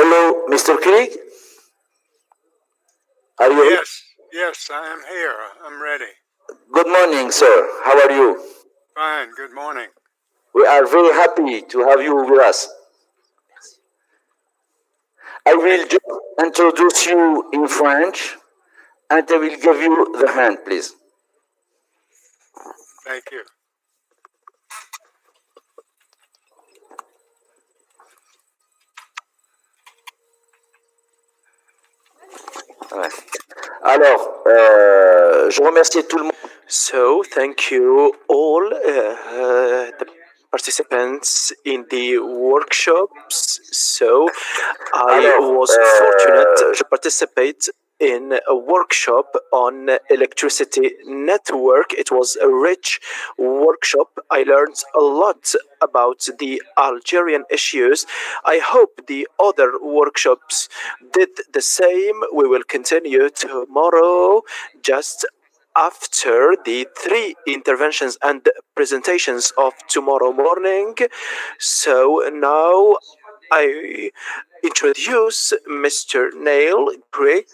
Hello, Mr. Krieg. Are you? Yes, I am here. I'm ready. Good morning, sir. How are you? Fine, good morning. We are very happy to have you with us. I will just introduce you in French and I will give you the hand, please. Thank you. Ouais. Alors, je remercie tout le monde. So, thank you all the participants in the workshops. So, I was fortunate to participate in a workshop on electricity network. It was a rich workshop. I learned a lot about the Algerian issues. I hope the other workshops did the same. We will continue tomorrow just after the 3 interventions and presentations of tomorrow morning. So now I introduce Mr. Neil Grigg,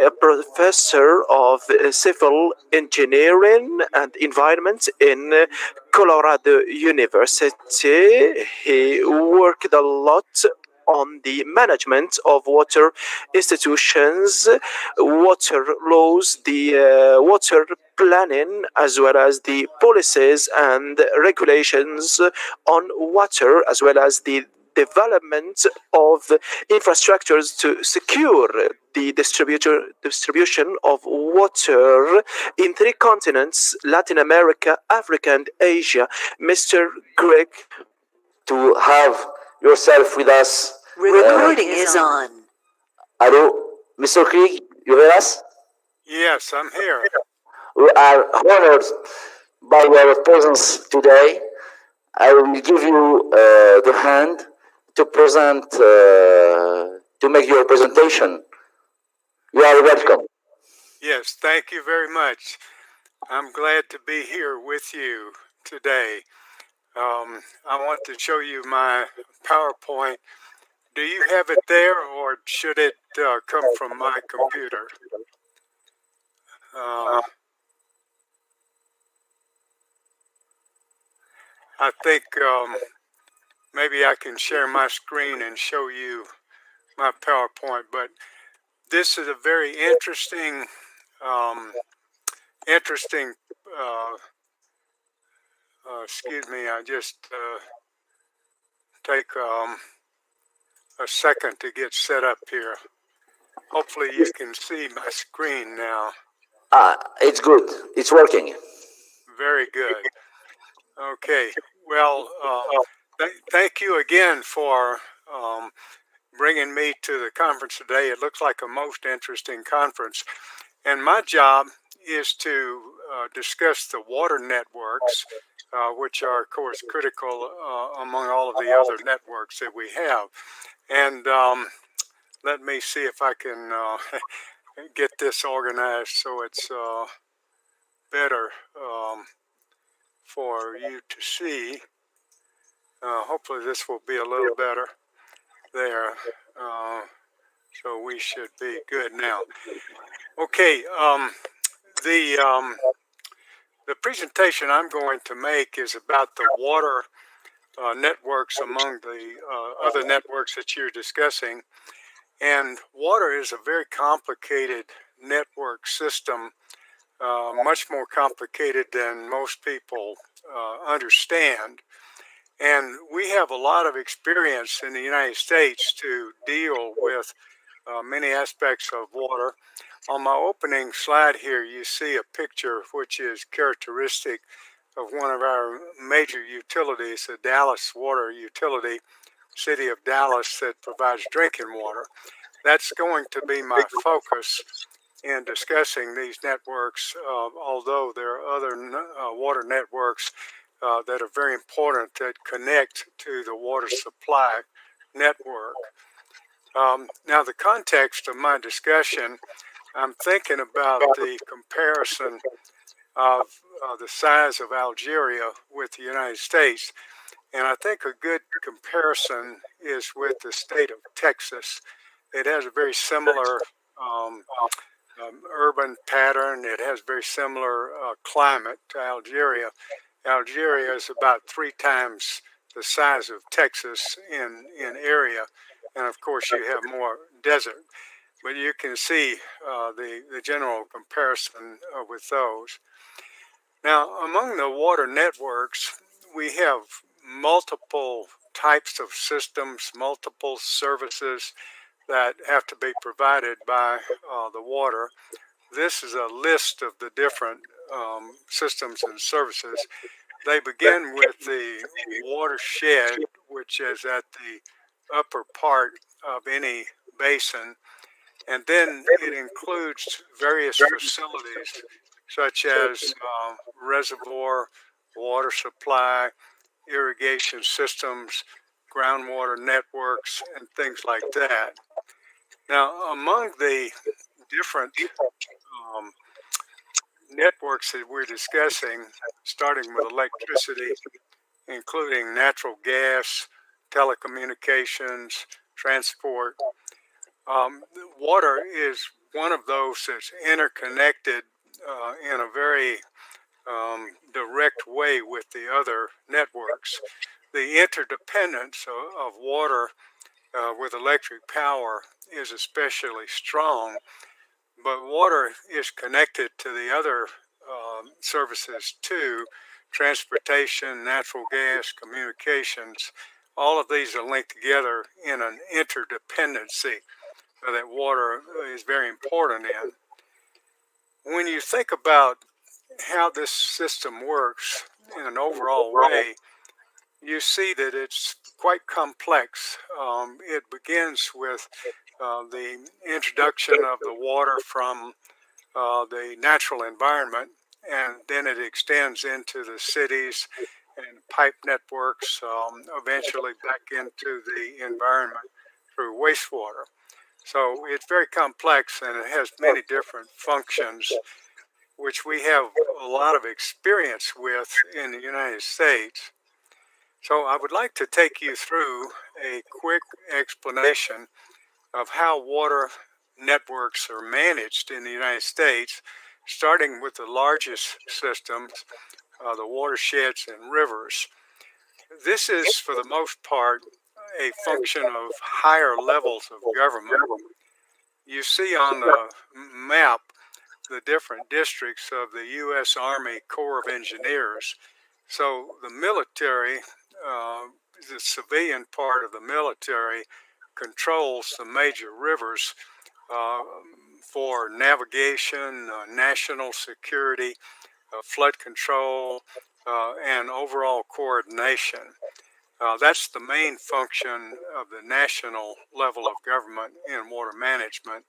a professor of civil engineering and environment in Colorado University. He worked a lot on the management of water institutions, water laws, the water planning, as well as the policies and regulations on water, as well as the development of infrastructures to secure the distribution of water in 3 continents, Latin America, Africa, and Asia. Mr. Grigg, to have yourself with us. Recording is on. Hello, Mr. Krieg, you hear us? Yes, I'm here. We are honored by your presence today. I will give you the hand to present, to make your presentation. You are welcome. Yes, thank you very much. I'm glad to be here with you today. I want to show you my PowerPoint. Do you have it there, or should it come from my computer? I think maybe I can share my screen and show you my PowerPoint, but this is a very interesting excuse me, I just take a second to get set up here. Hopefully you can see my screen now. It's good. It's working. Very good. Okay. Well, thank you again for bringing me to the conference today. It looks like a most interesting conference. And my job is to discuss the water networks, which are, of course, critical among all of the other networks that we have. And let me see if I can get this organized so it's better for you to see. Hopefully this will be a little better there. So we should be good now. Okay, the presentation I'm going to make is about the water networks among the other networks that you're discussing. And water is a very complicated network system, much more complicated than most people understand. And we have a lot of experience in the United States to deal with many aspects of water. On my opening slide here, you see a picture which is characteristic of one of our major utilities, the Dallas Water Utility, City of Dallas, that provides drinking water. That's going to be my focus in discussing these networks, although there are other water networks that are very important that connect to the water supply network. Now, the context of my discussion, I'm thinking about the comparison of the size of Algeria with the United States. And I think a good comparison is with the state of Texas. It has a very similar um, urban pattern. It has very similar climate to Algeria. Algeria is about 3 times the size of Texas in area, and of course you have more desert. But you can see the general comparison with those. Now, among the water networks, we have multiple types of systems, multiple services that have to be provided by the water. This is a list of the different systems and services. They begin with the watershed, which is at the upper part of any basin, and then it includes various facilities such as reservoir, water supply, irrigation systems, groundwater networks, and things like that. Now, among the different um, networks that we're discussing, starting with electricity, including natural gas, telecommunications, transport, water is one of those that's interconnected in a very direct way with the other networks. The interdependence of water with electric power is especially strong, but water is connected to the other services too: transportation, natural gas, communications. All of these are linked together in an interdependency that water is very important in. When you think about how this system works in an overall way, you see that it's quite complex. It begins with the introduction of the water from the natural environment, and then it extends into the cities and pipe networks, eventually back into the environment through wastewater. So it's very complex and it has many different functions, which we have a lot of experience with in the United States. So I would like to take you through a quick explanation of how water networks are managed in the United States, starting with the largest systems, the watersheds and rivers. This is, for the most part, a function of higher levels of government. You see on the map the different districts of the U.S. Army Corps of Engineers. So the military, the civilian part of the military, controls the major rivers uh, for navigation, national security, flood control, and overall coordination. That's the main function of the national level of government in water management,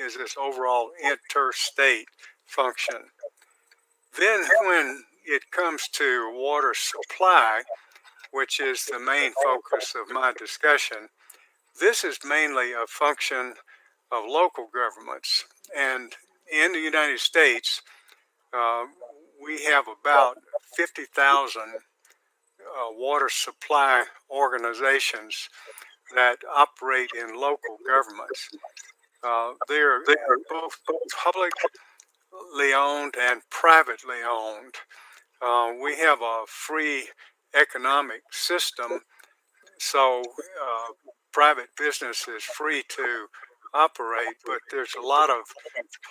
is this overall interstate function. Then when it comes to water supply, which is the main focus of my discussion, this is mainly a function of local governments. And in the United States, uh, we have about 50,000 water supply organizations that operate in local governments. They're both publicly owned and privately owned. We have a free economic system, so private business is free to operate, but there's a lot of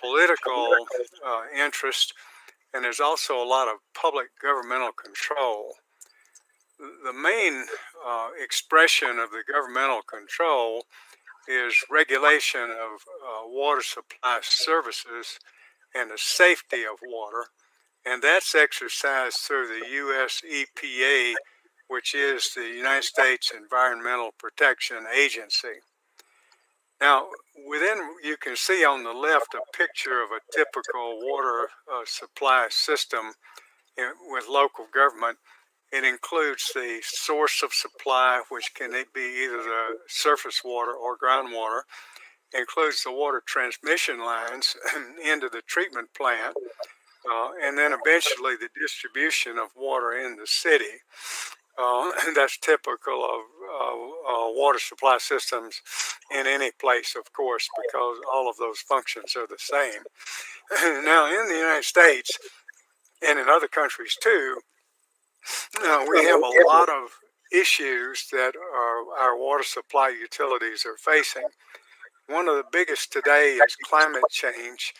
political interest, and there's also a lot of public governmental control. The main expression of the governmental control is regulation of water supply services and the safety of water, and that's exercised through the U.S. EPA, which is the United States Environmental Protection Agency. Now, you can see on the left a picture of a typical water supply system with local government. It includes the source of supply, which can be either the surface water or groundwater. It includes the water transmission lines into the treatment plant, and then eventually the distribution of water in the city. That's typical of water supply systems in any place, of course, because all of those functions are the same. Now, in the United States and in other countries too, we have a lot of issues that our water supply utilities are facing. One of the biggest today is climate change,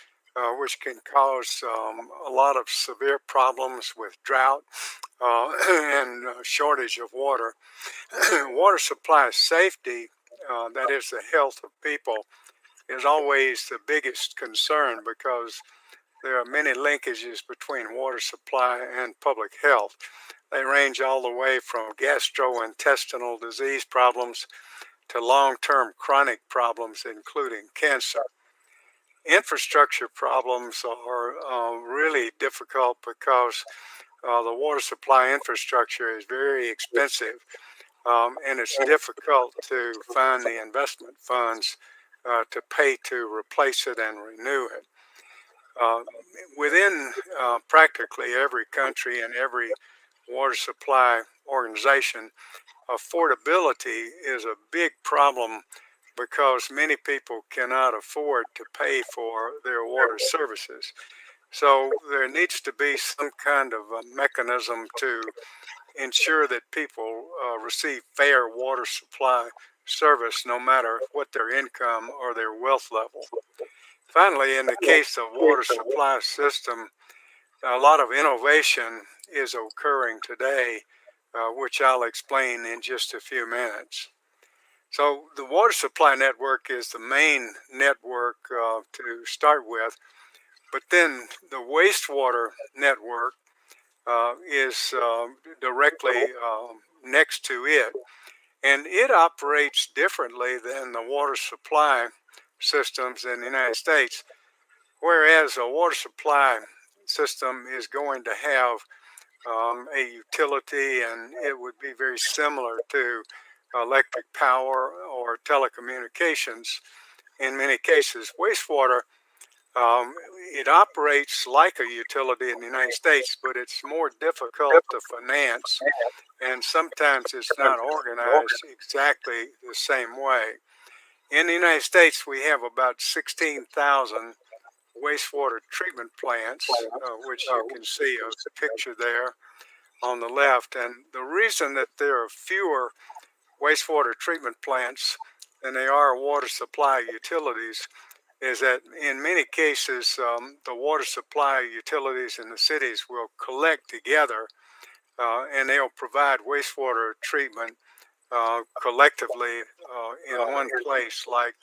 which can cause a lot of severe problems with drought and shortage of water. Water supply safety, that is the health of people, is always the biggest concern because there are many linkages between water supply and public health. They range all the way from gastrointestinal disease problems to long-term chronic problems, including cancer. Infrastructure problems are really difficult because the water supply infrastructure is very expensive, and it's difficult to find the investment funds to pay to replace it and renew it. Within practically every country and every water supply organization, affordability is a big problem because many people cannot afford to pay for their water services. So there needs to be some kind of a mechanism to ensure that people receive fair water supply service no matter what their income or their wealth level. Finally, in the case of water supply system, a lot of innovation is occurring today, which I'll explain in just a few minutes. So the water supply network is the main network to start with, but then the wastewater network is directly next to it, and it operates differently than the water supply systems in the United States, whereas a water supply system is going to have a utility, and it would be very similar to electric power or telecommunications. In many cases, wastewater, it operates like a utility in the United States, but it's more difficult to finance, and sometimes it's not organized exactly the same way. In the United States, we have about 16,000 wastewater treatment plants, which you can see a picture there on the left. And the reason that there are fewer wastewater treatment plants than there are water supply utilities is that in many cases, the water supply utilities in the cities will collect together and they'll provide wastewater treatment collectively in one place, like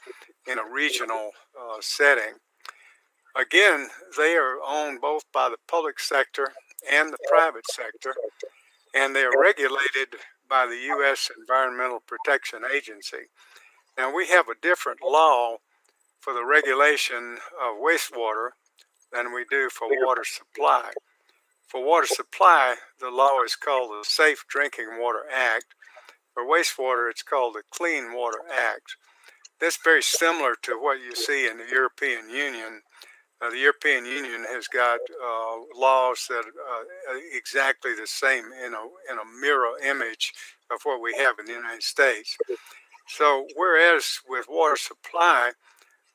in a regional setting. Again, they are owned both by the public sector and the private sector, and they are regulated by the U.S. Environmental Protection Agency. Now, we have a different law for the regulation of wastewater than we do for water supply. For water supply, the law is called the Safe Drinking Water Act. For wastewater, it's called the Clean Water Act. That's very similar to what you see in the European Union. The European Union has got laws that are exactly the same in a mirror image of what we have in the United States. So whereas with water supply,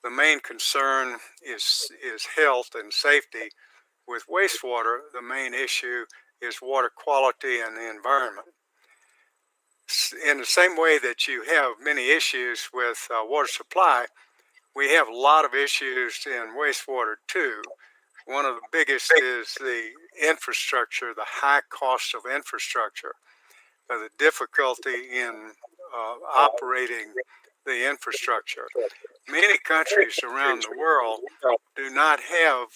the main concern is health and safety, with wastewater, the main issue is water quality and the environment. In the same way that you have many issues with water supply, we have a lot of issues in wastewater too. One of the biggest is the infrastructure, the high cost of infrastructure, the difficulty in operating the infrastructure. Many countries around the world do not have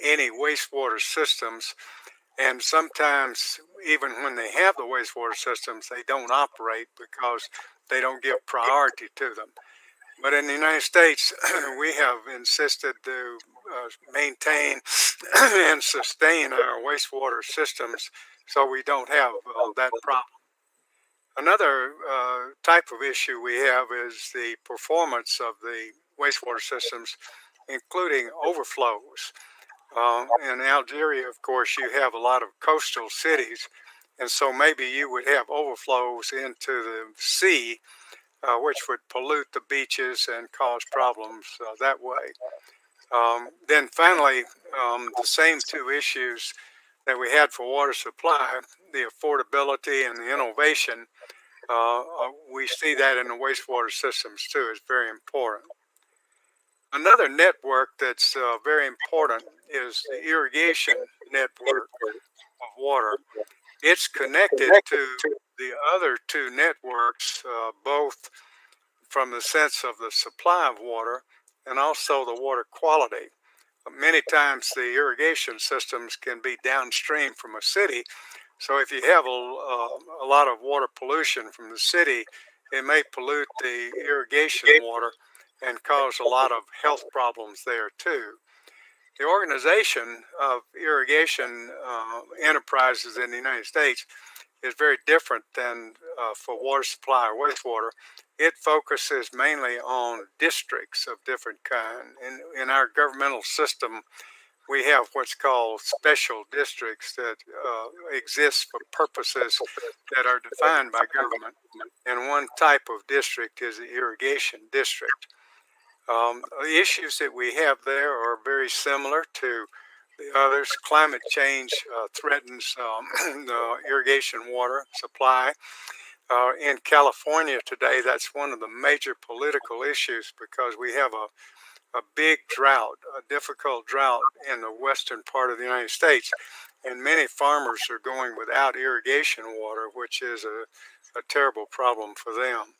any wastewater systems, and sometimes even when they have the wastewater systems, they don't operate because they don't give priority to them. But in the United States, we have insisted to maintain and sustain our wastewater systems so we don't have that problem. Another type of issue we have is the performance of the wastewater systems, including overflows. In Algeria, of course, you have a lot of coastal cities, And so maybe you would have overflows into the sea, which would pollute the beaches and cause problems that way. Then finally, the same two issues that we had for water supply, the affordability and the innovation, we see that in the wastewater systems too. It's very important. Another network that's very important is the irrigation network of water. It's connected to the other two networks, both from the sense of the supply of water and also the water quality. Many times the irrigation systems can be downstream from a city, so if you have a lot of water pollution from the city, it may pollute the irrigation water and cause a lot of health problems there too. The organization of irrigation enterprises in the United States is very different than for water supply or wastewater. It focuses mainly on districts of different kind. In our governmental system, we have what's called special districts that exist for purposes that are defined by government. And one type of district is the irrigation district. The issues that we have there are very similar to the others. Climate change threatens the irrigation water supply. In California today, that's one of the major political issues because we have a big drought, a difficult drought in the western part of the United States, and many farmers are going without irrigation water, which is a terrible problem for them.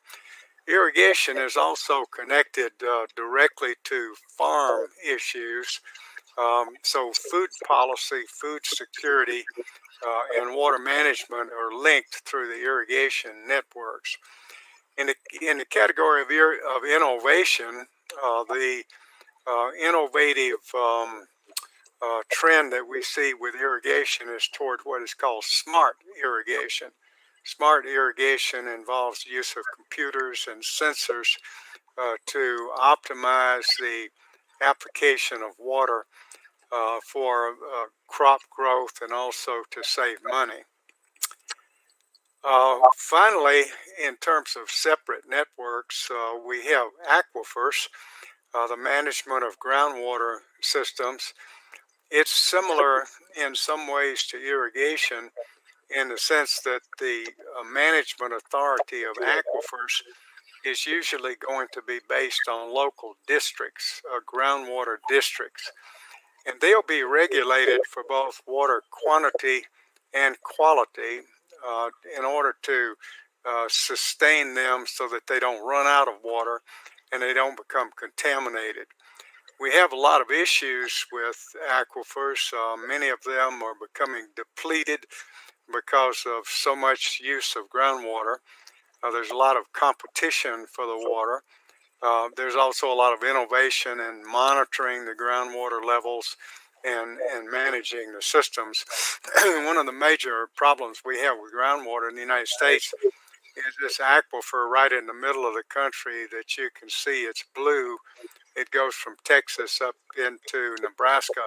Irrigation is also connected directly to farm issues. So food policy, food security, and water management are linked through the irrigation networks. In the category of innovation, the innovative trend that we see with irrigation is toward what is called smart irrigation. Smart irrigation involves the use of computers and sensors to optimize the application of water for crop growth and also to save money. Finally, in terms of separate networks, we have aquifers, the management of groundwater systems. It's similar in some ways to irrigation in the sense that the management authority of aquifers is usually going to be based on local districts, groundwater districts. And they'll be regulated for both water quantity and quality in order to sustain them so that they don't run out of water and they don't become contaminated. We have a lot of issues with aquifers. Many of them are becoming depleted because of so much use of groundwater. There's a lot of competition for the water. There's also a lot of innovation in monitoring the groundwater levels and managing the systems. One of the major problems we have with groundwater in the United States is this aquifer right in the middle of the country that you can see. It's blue. It goes from Texas up into Nebraska.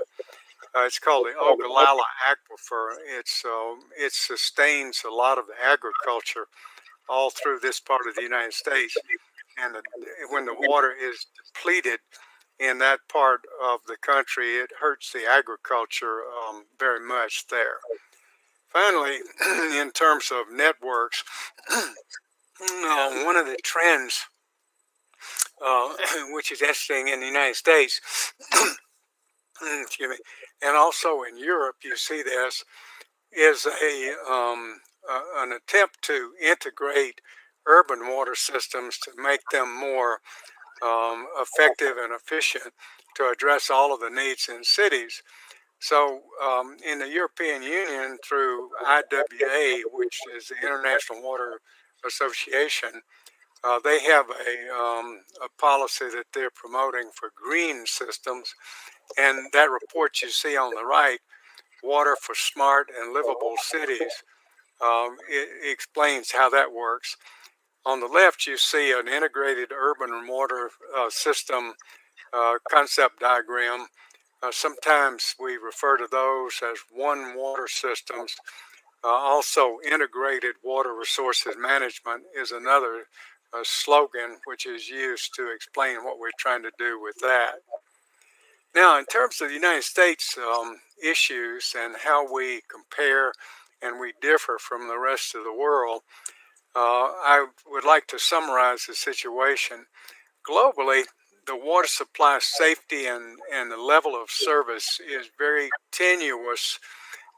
It's called the Ogallala Aquifer. It sustains a lot of the agriculture all through this part of the United States. And when the water is depleted in that part of the country, it hurts the agriculture very much there. Finally, in terms of networks, one of the trends which is interesting in the United States, excuse me, and also in Europe, you see this, is an attempt to integrate urban water systems to make them more effective and efficient to address all of the needs in cities. So in the European Union, through IWA, which is the International Water Association, they have a policy that they're promoting for green systems. And that report you see on the right, Water for Smart and Livable Cities, it explains how that works. On the left, you see an integrated urban water system concept diagram. Sometimes we refer to those as one water systems. Also, integrated water resources management is another slogan which is used to explain what we're trying to do with that. Now, in terms of the United States issues and how we compare and we differ from the rest of the world, I would like to summarize the situation. Globally, the water supply safety and the level of service is very tenuous.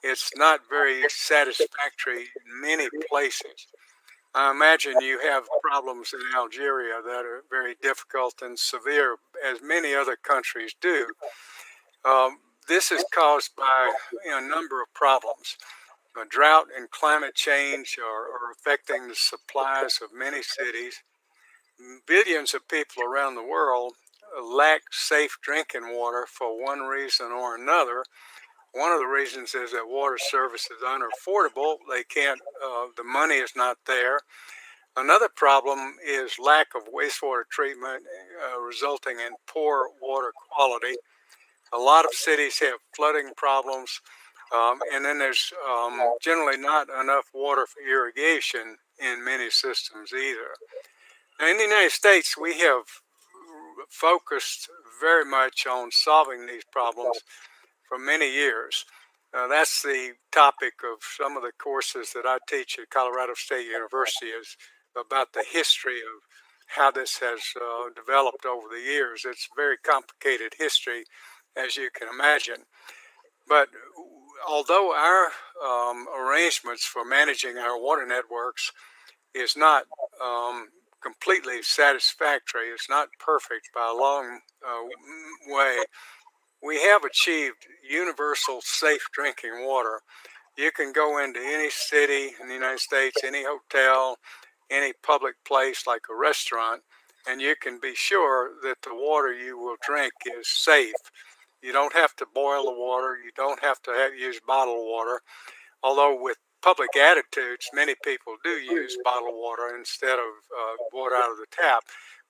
It's not very satisfactory in many places. I imagine you have problems in Algeria that are very difficult and severe, as many other countries do. This is caused by a number of problems. Drought and climate change are affecting the supplies of many cities. Billions of people around the world lack safe drinking water for one reason or another. One of the reasons is that water service is unaffordable. They can't, the money is not there. Another problem is lack of wastewater treatment, resulting in poor water quality. A lot of cities have flooding problems, and then there's generally not enough water for irrigation in many systems either. Now, in the United States, we have focused very much on solving these problems for many years. That's the topic of some of the courses that I teach at Colorado State University, is about the history of how this has developed over the years. It's a very complicated history, as you can imagine. But although our arrangements for managing our water networks is not completely satisfactory, it's not perfect by a long way, we have achieved universal safe drinking water. You can go into any city in the United States, any hotel, any public place like a restaurant, and you can be sure that the water you will drink is safe. You don't have to boil the water. You don't have to use bottled water. Although with public attitudes, many people do use bottled water instead of water out of the tap.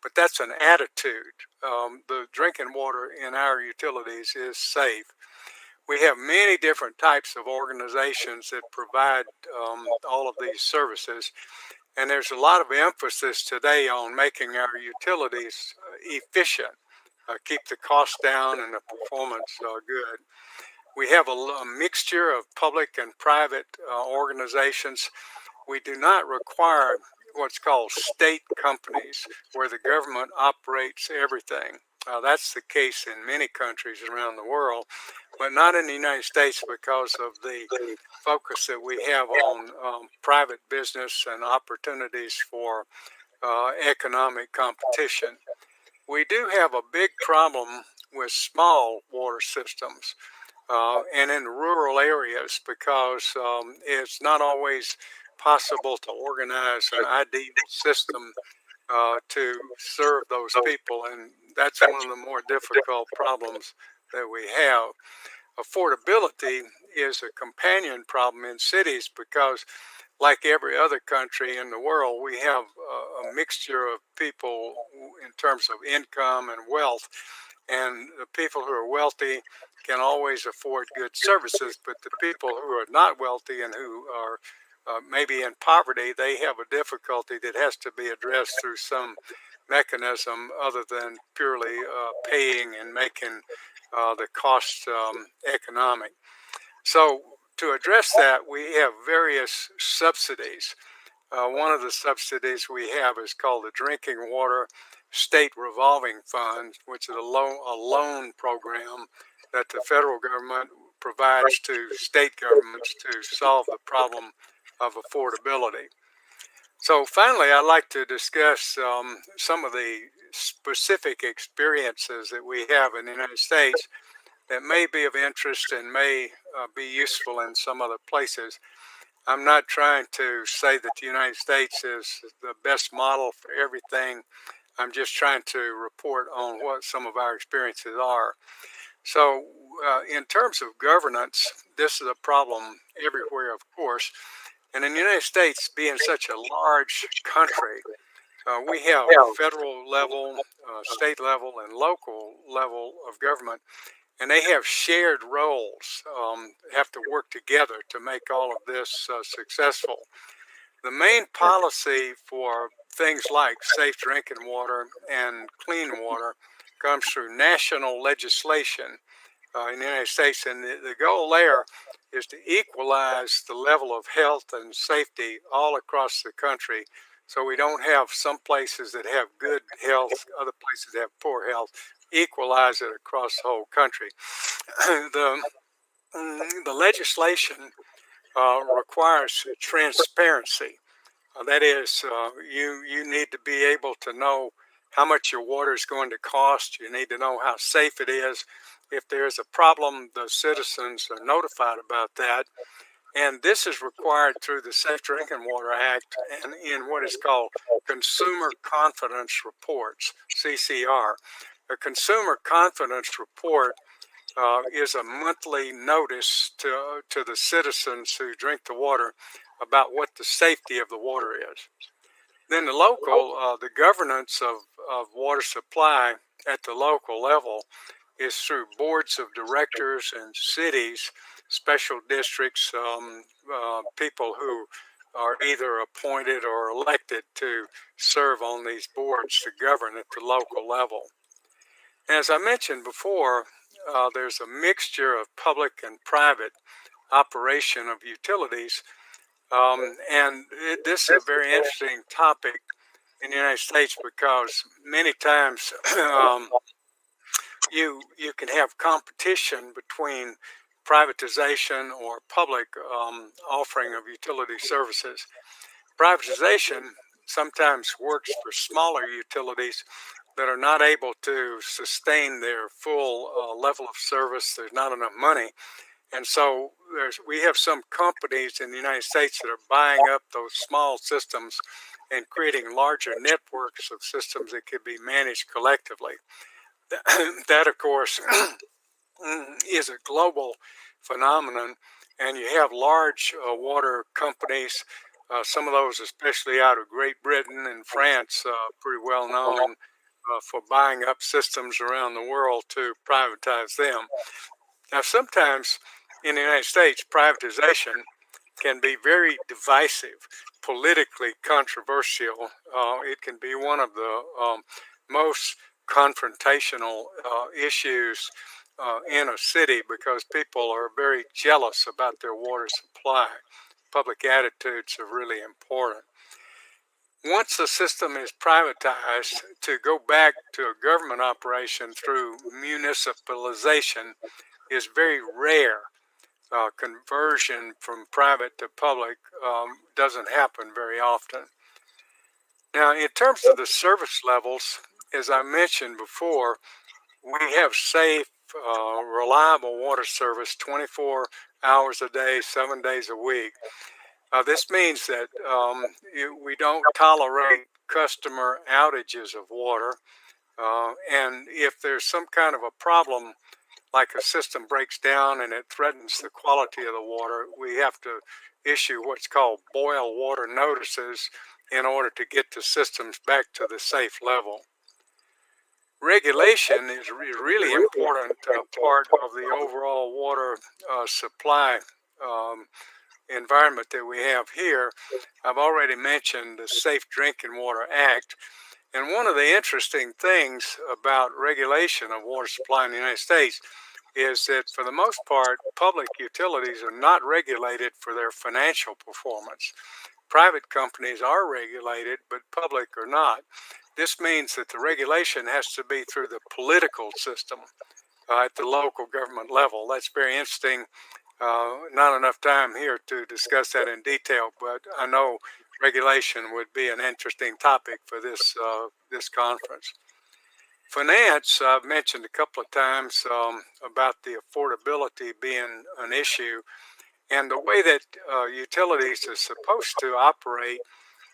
But that's an attitude. The drinking water in our utilities is safe. We have many different types of organizations that provide all of these services. And there's a lot of emphasis today on making our utilities efficient, keep the cost down and the performance good. We have a mixture of public and private organizations. We do not require what's called state companies, where the government operates everything. That's the case in many countries around the world, but not in the United States because of the focus that we have on private business and opportunities for economic competition. We do have a big problem with small water systems and in rural areas because it's not always possible to organize an ideal system to serve those people, and that's one of the more difficult problems that we have. Affordability is a companion problem in cities because, like every other country in the world, we have a mixture of people in terms of income and wealth. And the people who are wealthy can always afford good services, but the people who are not wealthy and who are maybe in poverty, they have a difficulty that has to be addressed through some mechanism other than purely paying and making the cost economic. So to address that, we have various subsidies. One of the subsidies we have is called the Drinking Water State Revolving Fund, which is a loan program that the federal government provides to state governments to solve the problem of affordability. So finally, I'd like to discuss some of the specific experiences that we have in the United States that may be of interest and may be useful in some other places. I'm not trying to say that the United States is the best model for everything. I'm just trying to report on what some of our experiences are. So in terms of governance, this is a problem everywhere, of course. And in the United States, being such a large country, we have federal level, state level, and local level of government. and they have shared roles, have to work together to make all of this successful. The main policy for things like safe drinking water and clean water comes through national legislation in the United States, and the goal there is to equalize the level of health and safety all across the country, so we don't have some places that have good health, other places that have poor health. Equalize it across the whole country. The legislation requires transparency. That is, you need to be able to know how much your water is going to cost. You need to know how safe it is. If there's a problem, the citizens are notified about that. And this is required through the Safe Drinking Water Act and in what is called Consumer Confidence Reports, CCR. A Consumer Confidence Report is a monthly notice to the citizens who drink the water about what the safety of the water is. Then the governance of water supply at the local level is through boards of directors and cities, special districts, people who are either appointed or elected to serve on these boards to govern at the local level. As I mentioned before, there's a mixture of public and private operation of utilities, and this is a very interesting topic in the United States because many times you can have competition between privatization or public offering of utility services. Privatization sometimes works for smaller utilities that are not able to sustain their full level of service. There's not enough money. And so we have some companies in the United States that are buying up those small systems and creating larger networks of systems that could be managed collectively. That, of course, is a global phenomenon, and you have large water companies, some of those especially out of Great Britain and France, pretty well known for buying up systems around the world to privatize them. Now, sometimes in the United States, privatization can be very divisive, politically controversial. It can be one of the most confrontational issues in a city because people are very jealous about their water supply. Public attitudes are really important. Once the system is privatized, to go back to a government operation through municipalization is very rare. Conversion from private to public doesn't happen very often. Now, in terms of the service levels, as I mentioned before, we have safe, reliable water service 24 hours a day, 7 days a week. This means that we don't tolerate customer outages of water. And if there's some kind of a problem, like a system breaks down and it threatens the quality of the water, we have to issue what's called boil water notices in order to get the systems back to the safe level. Regulation is a really important part of the overall water supply environment that we have here. I've already mentioned the Safe Drinking Water Act. And one of the interesting things about regulation of water supply in the United States is that for the most part, public utilities are not regulated for their financial performance. Private companies are regulated, but public are not. This means that the regulation has to be through the political system at the local government level. That's very interesting. Not enough time here to discuss that in detail, but I know regulation would be an interesting topic for this conference. Finance, I've mentioned a couple of times about the affordability being an issue, and the way that utilities are supposed to operate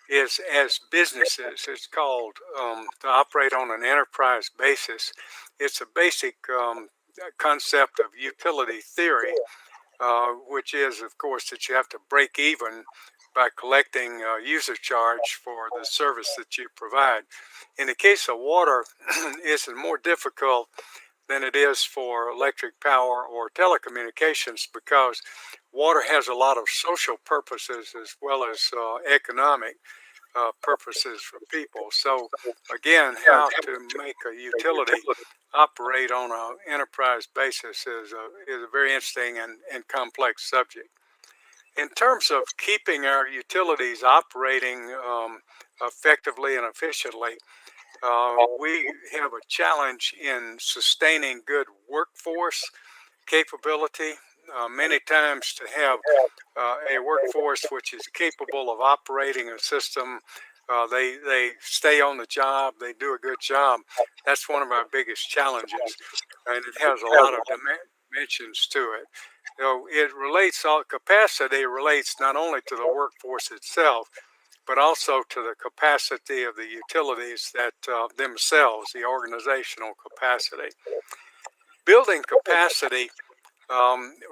is as businesses. It's called to operate on an enterprise basis. It's a basic concept of utility theory, which is, of course, that you have to break even by collecting user charge for the service that you provide. In the case of water, it's more difficult than it is for electric power or telecommunications, because water has a lot of social purposes as well as economic purposes for people. So again, how to make a utility operate on an enterprise basis is a very interesting and complex subject. In terms of keeping our utilities operating effectively and efficiently, we have a challenge in sustaining good workforce capability. Many times to have a workforce which is capable of operating a system, they stay on the job, they do a good job. That's one of our biggest challenges, and it has a lot of dimensions to it. It relates, all capacity relates not only to the workforce itself, but also to the capacity of the utilities that themselves, the organizational capacity. Building capacity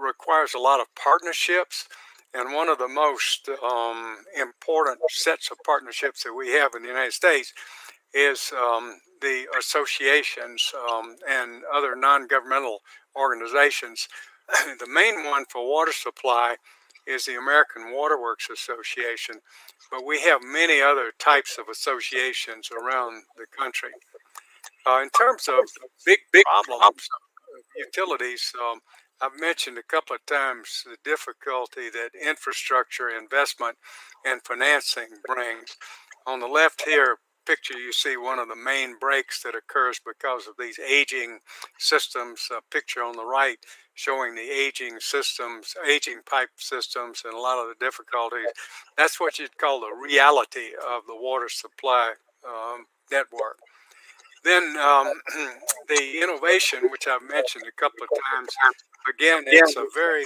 requires a lot of partnerships, and one of the most important sets of partnerships that we have in the United States is the associations and other non-governmental organizations. The main one for water supply is the American Water Works Association, but we have many other types of associations around the country. In terms of big problems, utilities, I've mentioned a couple of times the difficulty that infrastructure investment and financing brings. On the left here picture, you see one of the main breaks that occurs because of these aging systems. A picture on the right showing the aging systems, aging pipe systems, and a lot of the difficulties. That's what you'd call the reality of the water supply network. Then the innovation, which I've mentioned a couple of times, again, it's a very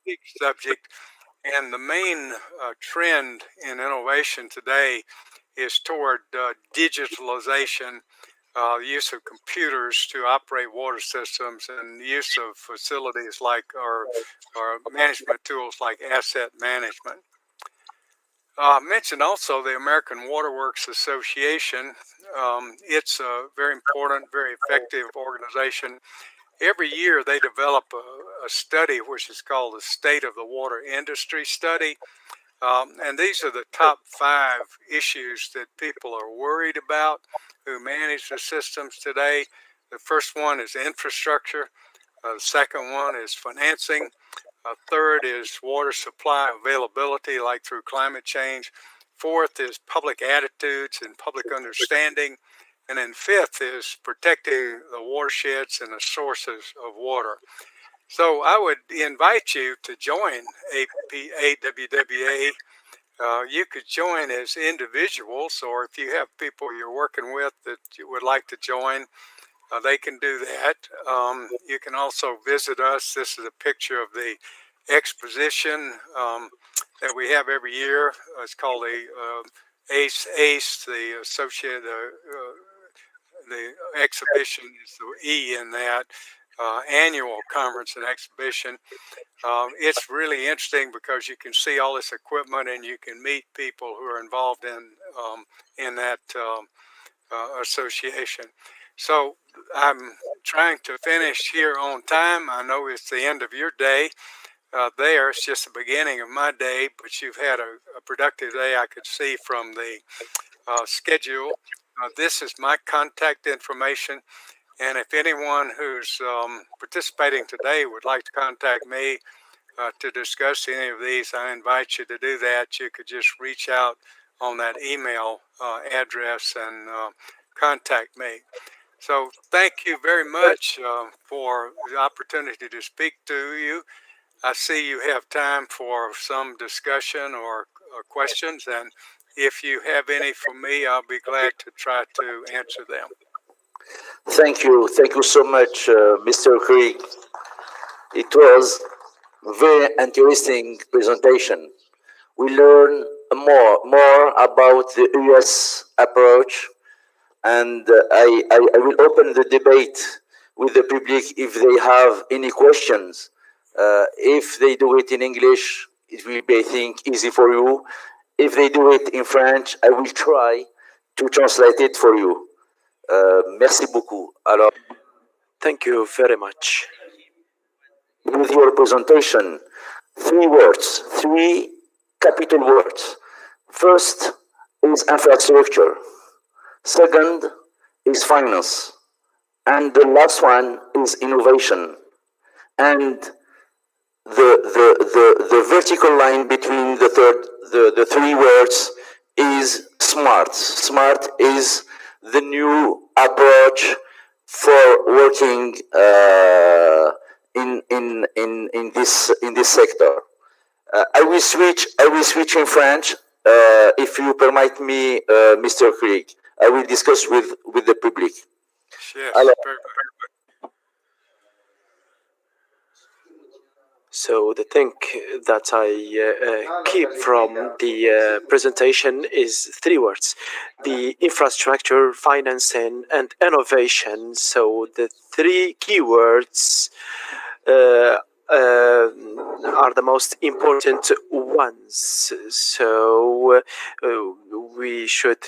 big subject, and the main trend in innovation today is toward digitalization, use of computers to operate water systems, and use of facilities like or management tools like asset management. I mentioned also the American Water Works Association. It's a very important, very effective organization. Every year they develop a study which is called the State of the Water Industry Study. And these are the top 5 issues that people are worried about who manage the systems today. The first one is infrastructure. The second one is financing. Third is water supply availability, like through climate change. Fourth is public attitudes and public understanding. And then fifth is protecting the watersheds and the sources of water. So I would invite you to join AWWA. You could join as individuals, or if you have people you're working with that you would like to join, they can do that. You can also visit us. This is a picture of the exposition that we have every year. It's called the ACE, the associated, the exhibition is the E in that, annual conference and exhibition. It's really interesting because you can see all this equipment and you can meet people who are involved in that association. So I'm trying to finish here on time. I know it's the end of your day. There, it's just the beginning of my day, but you've had a productive day, I could see from the schedule. This is my contact information, and if anyone who's participating today would like to contact me to discuss any of these, I invite you to do that. You could just reach out on that email address and contact me. So thank you very much for the opportunity to speak to you. I see you have time for some discussion or questions, and if you have any for me, I'll be glad to try to answer them. Thank you so much, Mr. Krieg. It was a very interesting presentation. We learn more about the US approach, and I will open the debate with the public if they have any questions. If they do it in English, it will be, I think, easy for you. If they do it in French, I will try to translate it for you. Merci beaucoup. Alors, Thank you very much. With your presentation, three capital words. First is infrastructure. Second is finance. And the last one is innovation. And the vertical line between the three words is smart. Smart is the new approach for working in this sector. I will switch in French if you permit me, Mr. Krieg. I will discuss with the public. Yes, Alors, So the thing that I keep from the presentation is three words: the infrastructure, financing, and innovation. So the three keywords are the most important ones. So we should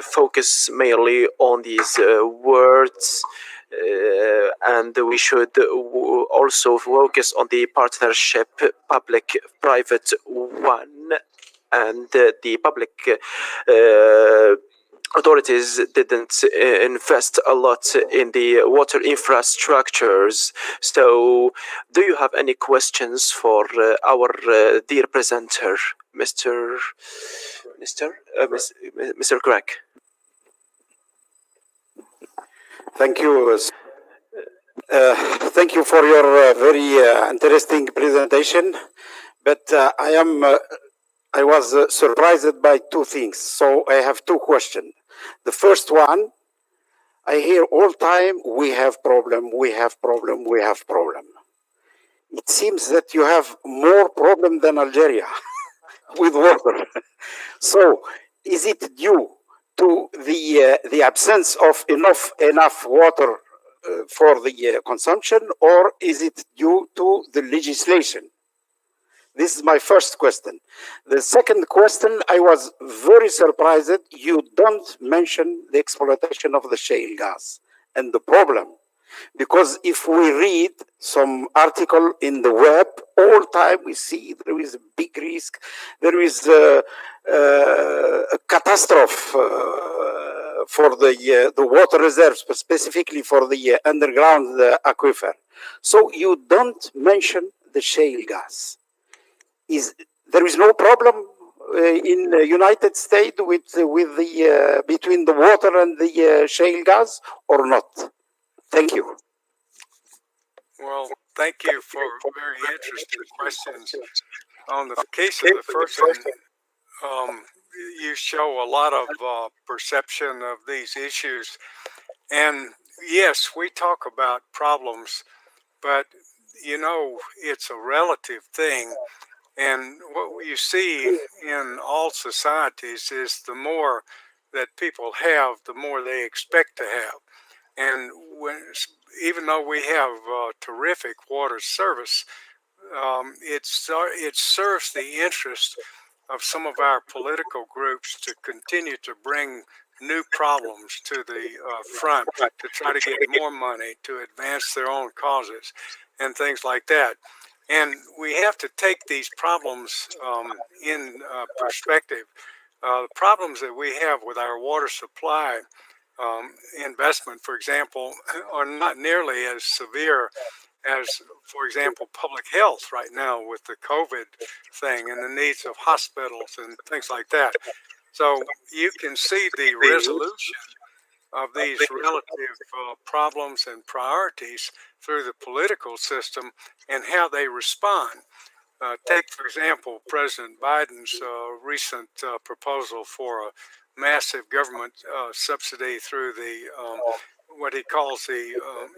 focus mainly on these words. And we should also focus on the partnership, public-private one, and the public authorities didn't invest a lot in the water infrastructures. So, do you have any questions for our dear presenter, Mr. Greg? Thank you. Thank you for your very interesting presentation. But I was surprised by two things. So I have two questions. The first one, I hear all time, we have problem, we have problem, we have problem. It seems that you have more problem than Algeria with water. So is it due to the absence of enough water for the consumption, or is it due to the legislation? This is my first question. The second question, I was very surprised you don't mention the exploitation of the shale gas and the problem. Because if we read some article in the web, all time we see there is a big risk, there is a catastrophe for the water reserves, specifically for the underground aquifer. So you don't mention the shale gas. There is no problem in the United States with the between the water and the shale gas, or not? Thank you. well, thank you for very interesting questions. On the case of the first one, you show a lot of perception of these issues. And yes, we talk about problems, but you know, it's a relative thing. And what you see in all societies is the more that people have, the more they expect to have. And even though we have terrific water service, it serves the interest of some of our political groups to continue to bring new problems to the front, to try to get more money, to advance their own causes, and things like that. And we have to take these problems in perspective. The problems that we have with our water supply investment, for example, are not nearly as severe as, for example, public health right now with the COVID thing and the needs of hospitals and things like that. So you can see the resolution of these relative problems and priorities through the political system and how they respond. Take, for example, President Biden's recent proposal for a massive government subsidy through the what he calls the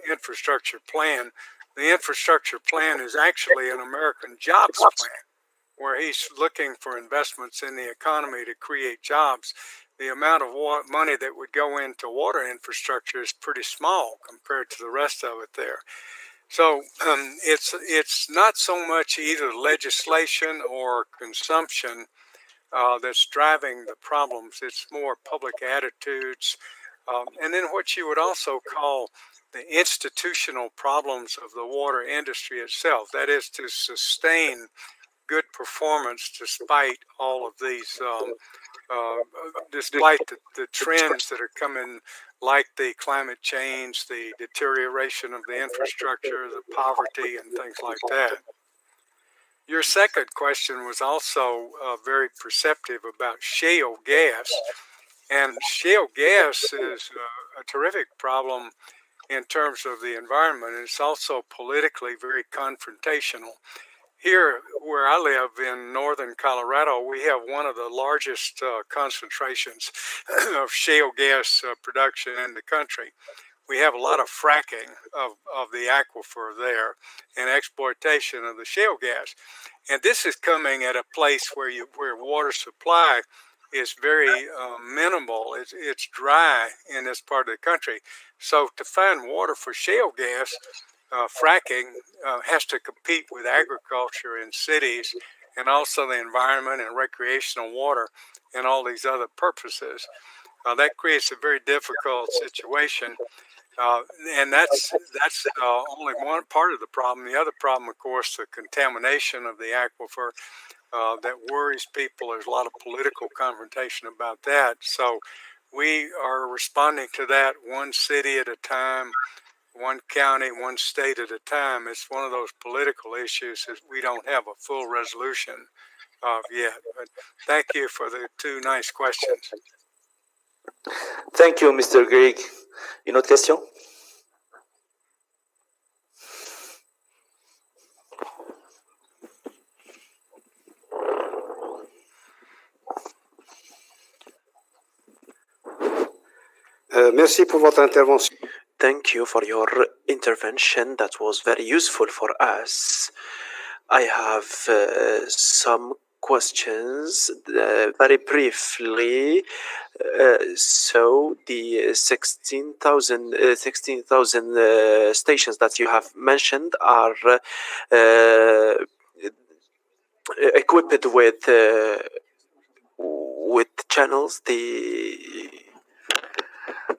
infrastructure plan. The infrastructure plan is actually an American jobs plan, where he's looking for investments in the economy to create jobs. The amount of money that would go into water infrastructure is pretty small compared to the rest of it there. So it's not so much either legislation or consumption that's driving the problems. It's more public attitudes. And then what you would also call the institutional problems of the water industry itself. That is, to sustain good performance despite all of these, despite the trends that are coming, like the climate change, the deterioration of the infrastructure, the poverty, and things like that. Your second question was also very perceptive about shale gas. And shale gas is a terrific problem in terms of the environment. It's also politically very confrontational. Here, where I live in northern Colorado, we have one of the largest concentrations of shale gas production in the country. We have a lot of fracking of the aquifer there and exploitation of the shale gas. And this is coming at a place where water supply is very minimal. It's dry in this part of the country. So to find water for shale gas, fracking has to compete with agriculture in cities and also the environment and recreational water and all these other purposes. That creates a very difficult situation. And that's only one part of the problem. The other problem, of course, the contamination of the aquifer that worries people. There's a lot of political confrontation about that. So we are responding to that one city at a time, one county, one state at a time. It's one of those political issues that we don't have a full resolution of yet. But thank you for the two nice questions. Thank you, Mr. Greg. Une autre question? Merci pour votre intervention. Thank you for your intervention. That was very useful for us. I have some questions very briefly. So the 16,000 stations that you have mentioned are equipped with channels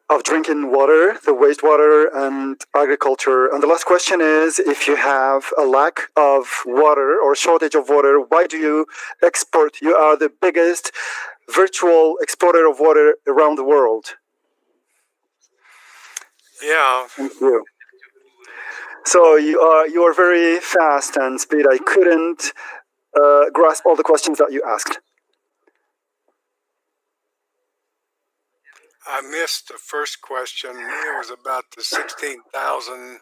of drinking water, the wastewater, and agriculture. And the last question is, if you have a lack of water or shortage of water, why do you export? You are the biggest virtual exporter of water around the world. Yeah. Thank you. So you are very fast and speed. I couldn't grasp all the questions that you asked. I missed the first question. It was about the 16,000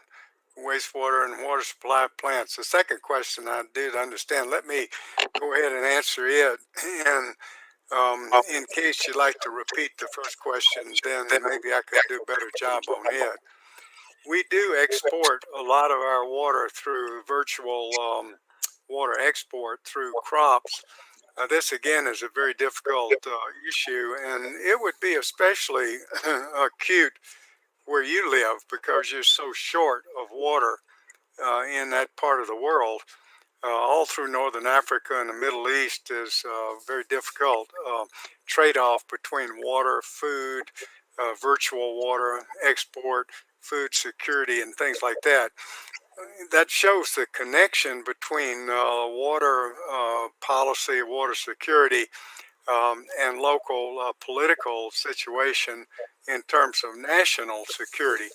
wastewater and water supply plants. The second question I did understand. Let me go ahead and answer it. And in case you'd like to repeat the first question, then maybe I could do a better job on it. We do export a lot of our water through virtual water export through crops. This again is a very difficult issue, and it would be especially acute where you live because you're so short of water in that part of the world. All through Northern Africa and the Middle East is very difficult. Trade-off between water, food, virtual water, export, food security, and things like that. That shows the connection between water policy, water security, and local political situation in terms of national security.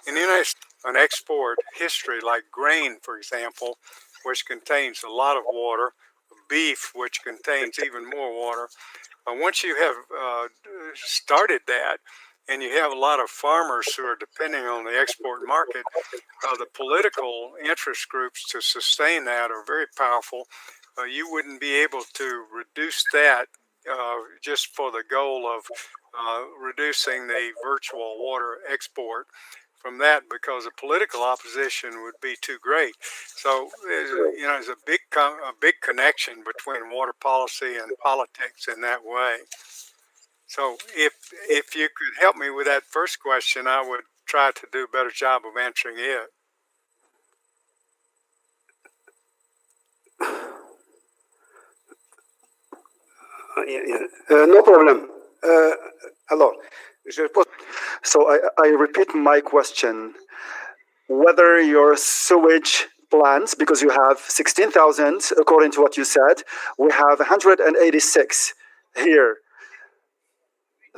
In the United States, an export history like grain, for example, which contains a lot of water, beef, which contains even more water. Once you have started that, and you have a lot of farmers who are depending on the export market, the political interest groups to sustain that are very powerful. You wouldn't be able to reduce that just for the goal of reducing the virtual water export from that, because the political opposition would be too great. So there's a big connection between water policy and politics in that way. So if you could help me with that first question, I would try to do a better job of answering it. No problem. Alors, so I repeat my question. whether your sewage plants, because you have 16,000, according to what you said, we have 186 here.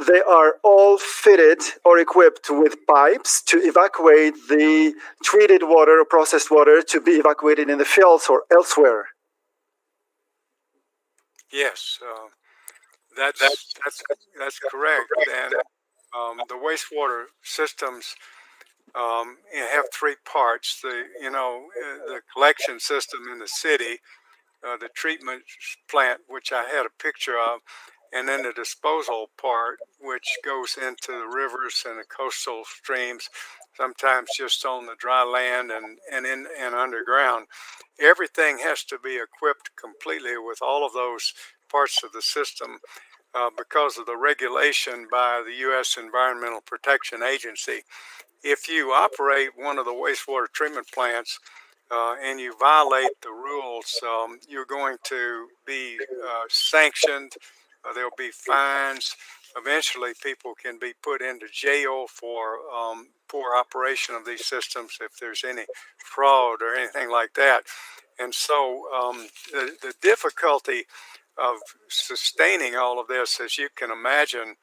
They are all fitted or equipped with pipes to evacuate the treated water or processed water to be evacuated in the fields or elsewhere. Yes, that's correct. And the wastewater systems have three parts. The collection system in the city, the treatment plant, which I had a picture of, and then the disposal part, which goes into the rivers and the coastal streams, sometimes just on the dry land and underground. Everything has to be equipped completely with all of those parts of the system because of the regulation by the U.S. Environmental Protection Agency. If you operate one of the wastewater treatment plants and you violate the rules, you're going to be sanctioned. There'll be fines. Eventually, people can be put into jail for poor operation of these systems if there's any fraud or anything like that. And so the difficulty of sustaining all of this, as you can imagine,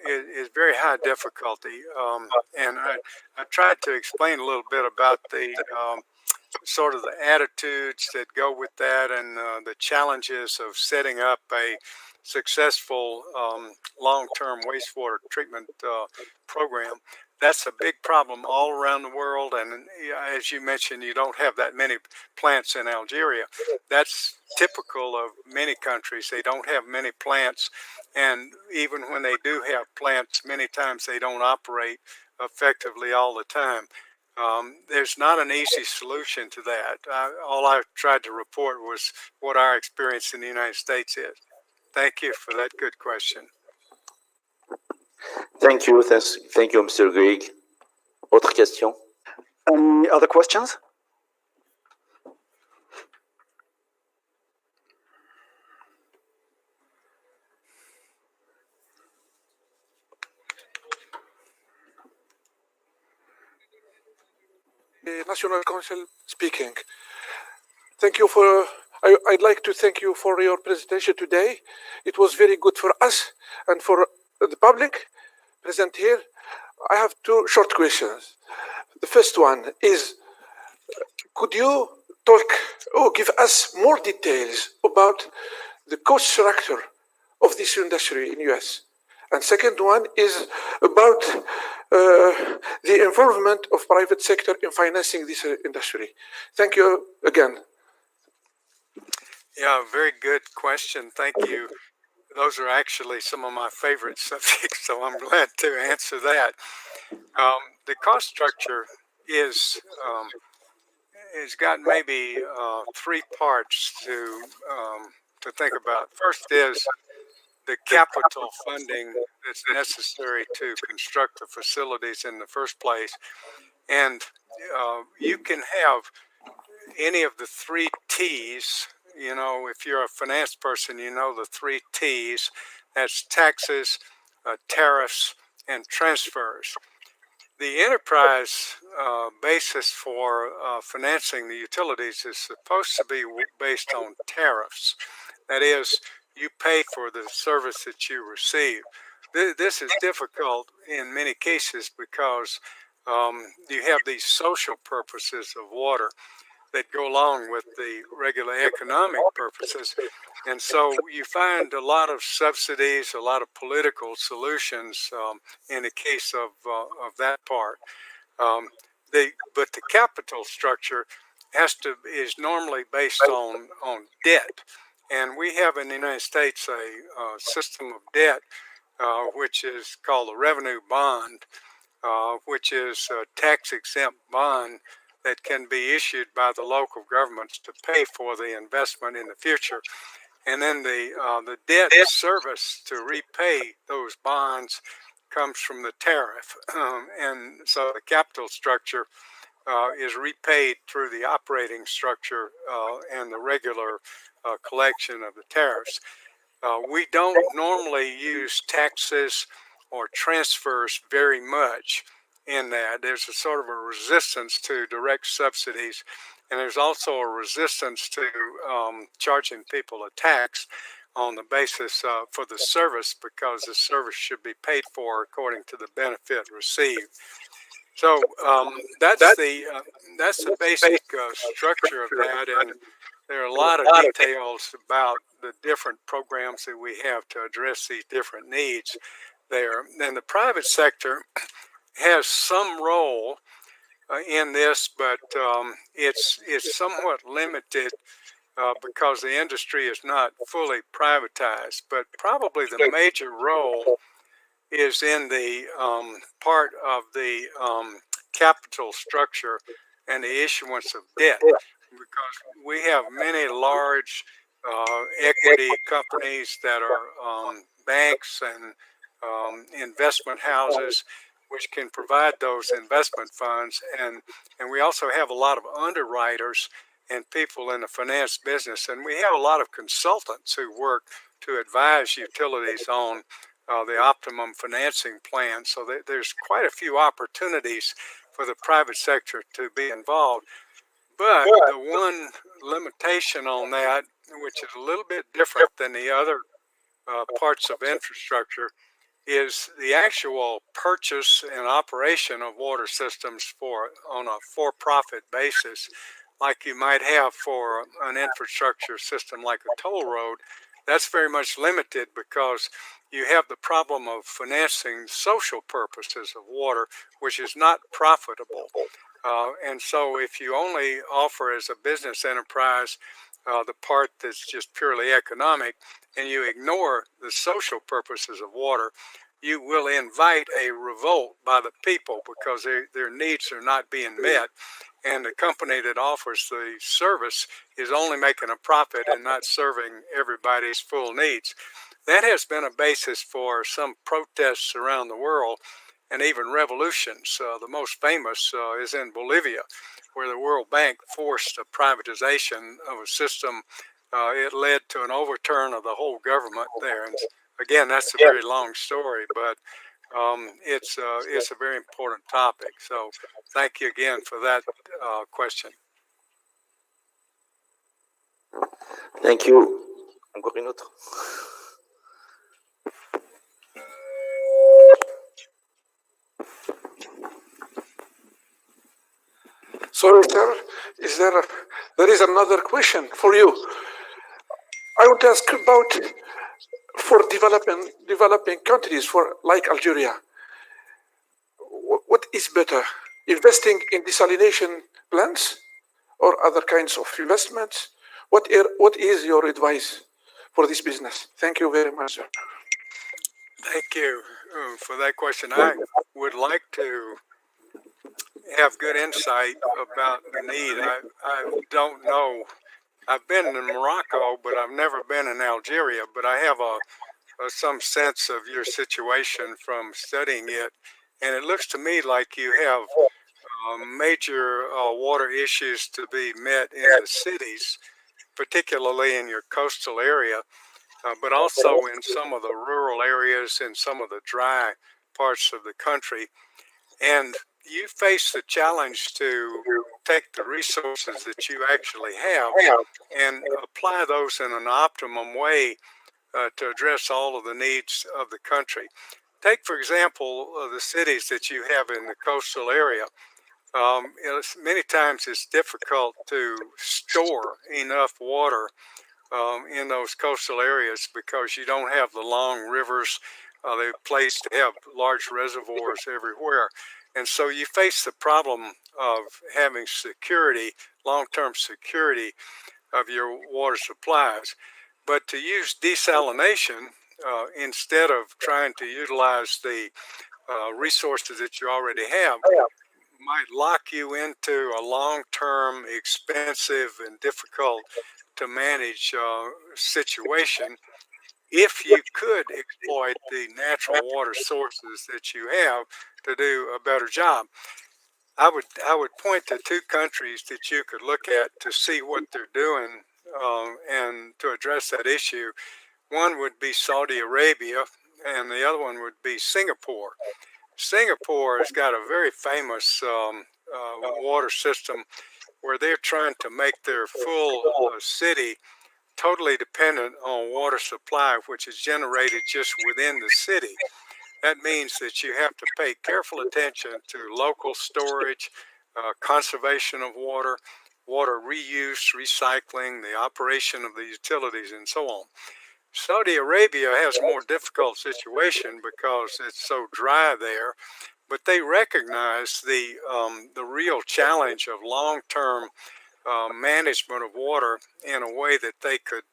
is very high difficulty. And I tried to explain a little bit about the sort of the attitudes that go with that and the challenges of setting up a successful long-term wastewater treatment program. That's a big problem all around the world, and as you mentioned, you don't have that many plants in Algeria. That's typical of many countries. They don't have many plants, and even when they do have plants, many times they don't operate effectively all the time. There's not an easy solution to that. All I tried to report was what our experience in the United States is. Thank you for that good question. Thank you, Mr. Greg. Autre question? Any other questions? The National Council speaking. Thank you for, I'd like to thank you for your presentation today. It was very good for us and for the public present here. I have two short questions. The first one is, could you talk or give us more details about the cost structure of this industry in US? And second one is about the involvement of private sector in financing this industry. Thank you again. Yeah, very good question. Thank you. Those are actually some of my favorite subjects, so I'm glad to answer that. The cost structure is got maybe three parts to think about. First is the capital funding that's necessary to construct the facilities in the first place. And you can have any of the three T's. You know, if you're a finance person, you know the three T's. That's taxes, tariffs, and transfers. The enterprise basis for financing the utilities is supposed to be based on tariffs. That is, you pay for the service that you receive. This is difficult in many cases because you have these social purposes of water that go along with the regular economic purposes. And so you find a lot of subsidies, a lot of political solutions in the case of that part. But the capital structure is normally based on debt. And we have in the United States a system of debt, which is called a revenue bond, which is a tax-exempt bond that can be issued by the local governments to pay for the investment in the future. And then the debt service to repay those bonds comes from the tariff. And so the capital structure is repaid through the operating structure and the regular collection of the tariffs. We don't normally use taxes or transfers very much in that. There's a sort of a resistance to direct subsidies, and there's also a resistance to charging people a tax on the basis for the service, because the service should be paid for according to the benefit received. So that's the basic structure of that, and there are a lot of details about the different programs that we have to address these different needs there. And the private sector has some role in this, but it's somewhat limited because the industry is not fully privatized. But probably the major role is in the part of the capital structure and the issuance of debt, because we have many large equity companies that are banks and investment houses, which can provide those investment funds, and we also have a lot of underwriters and people in the finance business, and we have a lot of consultants who work to advise utilities on the optimum financing plan. So there's quite a few opportunities for the private sector to be involved. But the one limitation on that, which is a little bit different than the other parts of infrastructure, is the actual purchase and operation of water systems on a for-profit basis, like you might have for an infrastructure system like a toll road. That's very much limited because you have the problem of financing social purposes of water, which is not profitable. And so if you only offer as a business enterprise the part that's just purely economic, and you ignore the social purposes of water, you will invite a revolt by the people because their needs are not being met. And the company that offers the service is only making a profit and not serving everybody's full needs. That has been a basis for some protests around the world and even revolutions. The most famous is in Bolivia, where the World Bank forced a privatization of a system. It led to an overturn of the whole government there. And again, that's a very long story, but it's a very important topic. So thank you again for that question. Thank you. Encore une autre. Sorry, sir. There is another question for you. I want to ask about for developing countries like Algeria. What is better, investing in desalination plants or other kinds of investments? What is your advice for this business? Thank you very much, sir. Thank you for that question. I would like to have good insight about the need. I don't know. I've been in Morocco, but I've never been in Algeria, but I have some sense of your situation from studying it. And it looks to me like you have major water issues to be met in the cities, particularly in your coastal area, but also in some of the rural areas and some of the dry parts of the country. And you face the challenge to take the resources that you actually have and apply those in an optimum way to address all of the needs of the country. Take, for example, the cities that you have in the coastal area. Many times it's difficult to store enough water in those coastal areas because you don't have the long rivers. They're placed to have large reservoirs everywhere. And so you face the problem of having security, long-term security of your water supplies. But to use desalination instead of trying to utilize the resources that you already have might lock you into a long-term, expensive, and difficult to manage situation if you could exploit the natural water sources that you have to do a better job. I would point to two countries that you could look at to see what they're doing and to address that issue. One would be Saudi Arabia, and the other one would be Singapore. Singapore has got a very famous water system where they're trying to make their full city totally dependent on water supply, which is generated just within the city. That means that you have to pay careful attention to local storage, conservation of water, water reuse, recycling, the operation of the utilities, and so on. Saudi Arabia has a more difficult situation because it's so dry there, but they recognize the real challenge of long-term management of water in a way that they could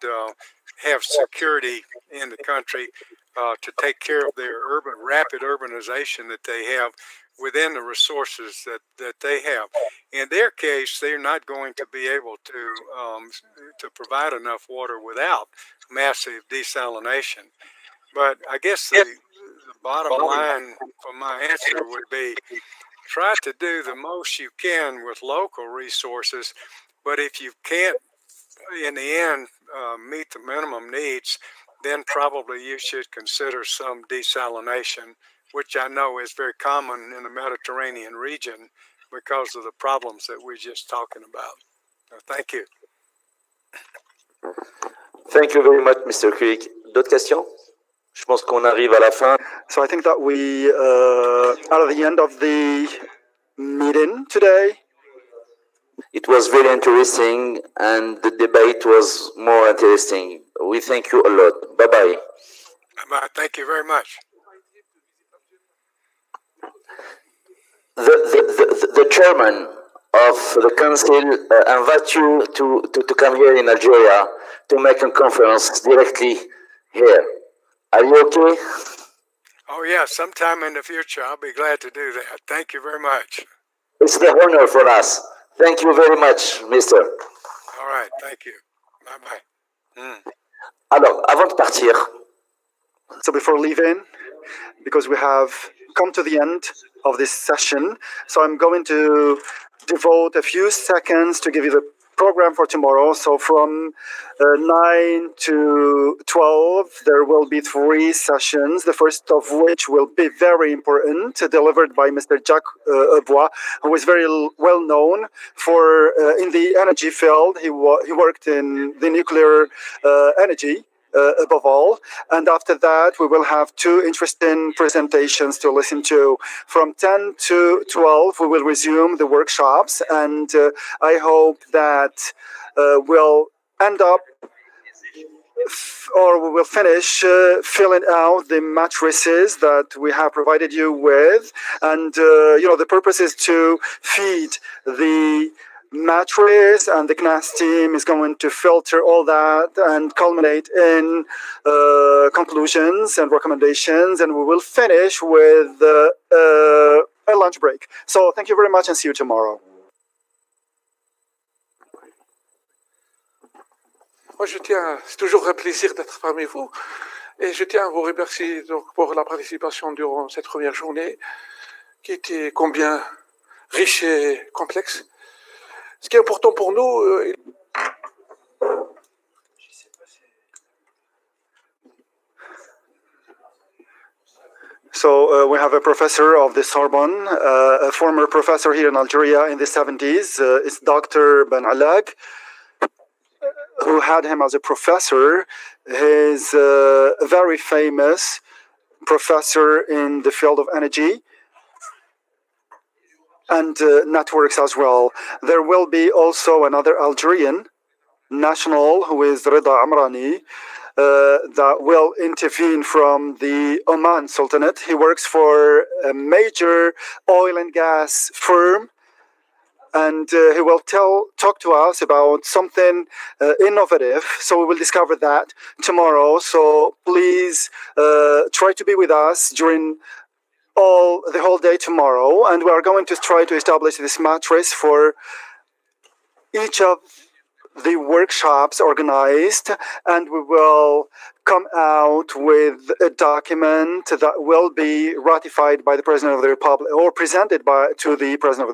have security in the country to take care of their rapid urbanization that they have within the resources that they have. In their case, they're not going to be able to provide enough water without massive desalination. But I guess the bottom line for my answer would be try to do the most you can with local resources, but if you can't, in the end, meet the minimum needs, then probably you should consider some desalination, which I know is very common in the Mediterranean region because of the problems that we're just talking about. Thank you. Thank you very much, Mr. Crick. D'autres questions? Je pense qu'on arrive à la fin. So I think that we are at the end of the meeting today. It was very interesting, and the debate was more interesting. We thank you a lot. Bye-bye. Bye-bye. Thank you very much. The chairman of the council invites you to come here in Algeria to make a conference directly here. Are you okay? Oh, yeah, sometime in the future, I'll be glad to do that. Thank you very much. It's the honor for us. Thank you very much, mister. All right, thank you. Bye-bye. Alors, avant de partir, So before leaving, because we have come to the end of this session, so I'm going to devote a few seconds to give you the program for tomorrow. So from 9 to 12, there will be 3 sessions, the first of which will be very important, delivered by Mr. Jacques Bois, who is very well known for in the energy field. He worked in the nuclear energy. Above all. And after that, we will have 2 interesting presentations to listen to. From 10 to 12, we will resume the workshops, and I hope that we'll end up or we will finish filling out the matrices that we have provided you with. And, the purpose is to feed the matrix, and the CNAS team is going to filter all that and culminate in conclusions and recommendations, and we will finish with a lunch break. So thank you very much, and see you tomorrow. Moi, c'est toujours un plaisir d'être parmi vous, et je tiens à vous remercier donc pour la participation durant cette première journée, qui était combien riche et complexe. Ce qui est important pour nous, So we have a professor of the Sorbonne, a former professor here in Algeria in the 70s. It's Dr. Ben Alag, who had him as a professor. He's a very famous professor in the field of energy and networks as well. There will be also another Algerian national, who is Rida Amrani, that will intervene from the Oman Sultanate. He works for a major oil and gas firm, and he will talk to us about something innovative. So we will discover that tomorrow. So please try to be with us during the whole day tomorrow, and we are going to try to establish this matrix for each of the workshops organized, and we will come out with a document that will be ratified by the President of the Republic or presented to the President of the